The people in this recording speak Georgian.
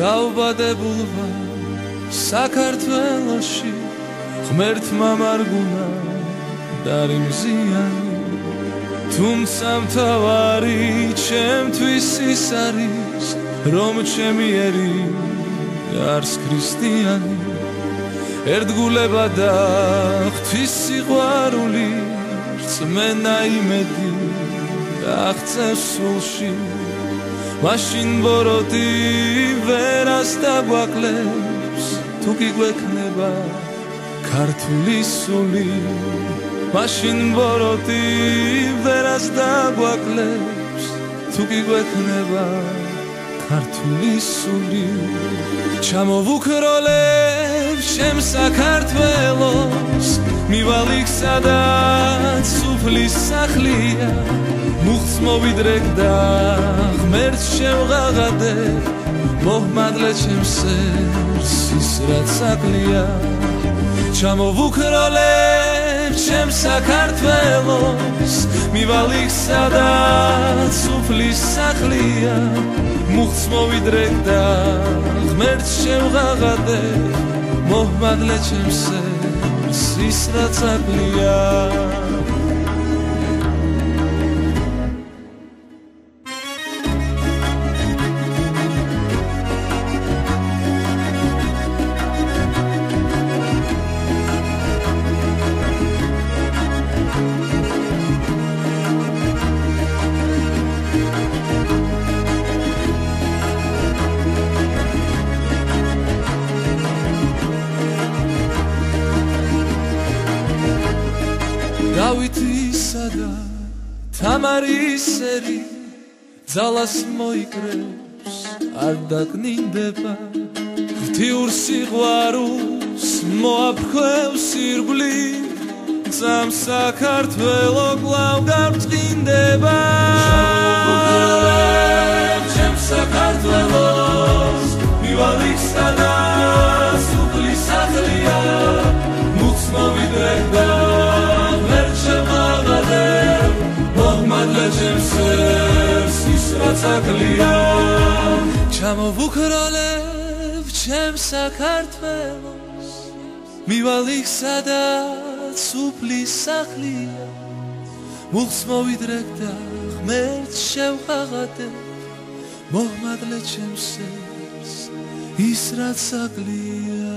დაუბადებულ ვარ საქართველოში ღმერთმა მარგუნა დარიმზიანი თუმცა მთავარი ჩემთვის ის არის რომ ჩემი ერი არს ქრისტიანი ერთგულება და ღვთის სიყვარული რწმენა იმედი აღწევს სულში მაშინ ბოროტი ვერას დაგვაკლებს თუ კი გვექნება ქართული სული მაშინ ბოროტი ვერას დაგვაკლებს თუ კი გვექნება ქართული სული ჩამოვუქროლებ ჩემ საქართველოს მივალ იქ სადაც სუფლის სახლია მუხტს მოვიდრეკ და ღმერთს შევღაღადებ მოჰმადლე ჩემს სერს ის რაც აკლია ჩამოვუქროლებ ჩემ საქართველოს მივალ იქ სადაც სუფლის სახლია მუხტს მოვიდრეკ და ღმერთს შევღაღადებ მოჰმადლე ჩემს სერს ის რაც აკლია დავითისა და თამარის ერი ძალას მოიკრებს არ დაკნინდება ღვთიურ სიყვარულს მოაფხვევს ირგვლივ ძამ საქართველო კვლავ გამწყინდება ჩემ საქართველოს მივალ იქ სადაც სუფლის სახლია მუხტს მოვიდრეკ და ჩამოვუქროლებ ჩემ საქართველოს მივალ იქ სადაც სუფლის სახლია მუხტს მოვიდრეკ და ღმერთს შევღაღადებ მოჰმადლე ჩემს სერს ის რაც აკლია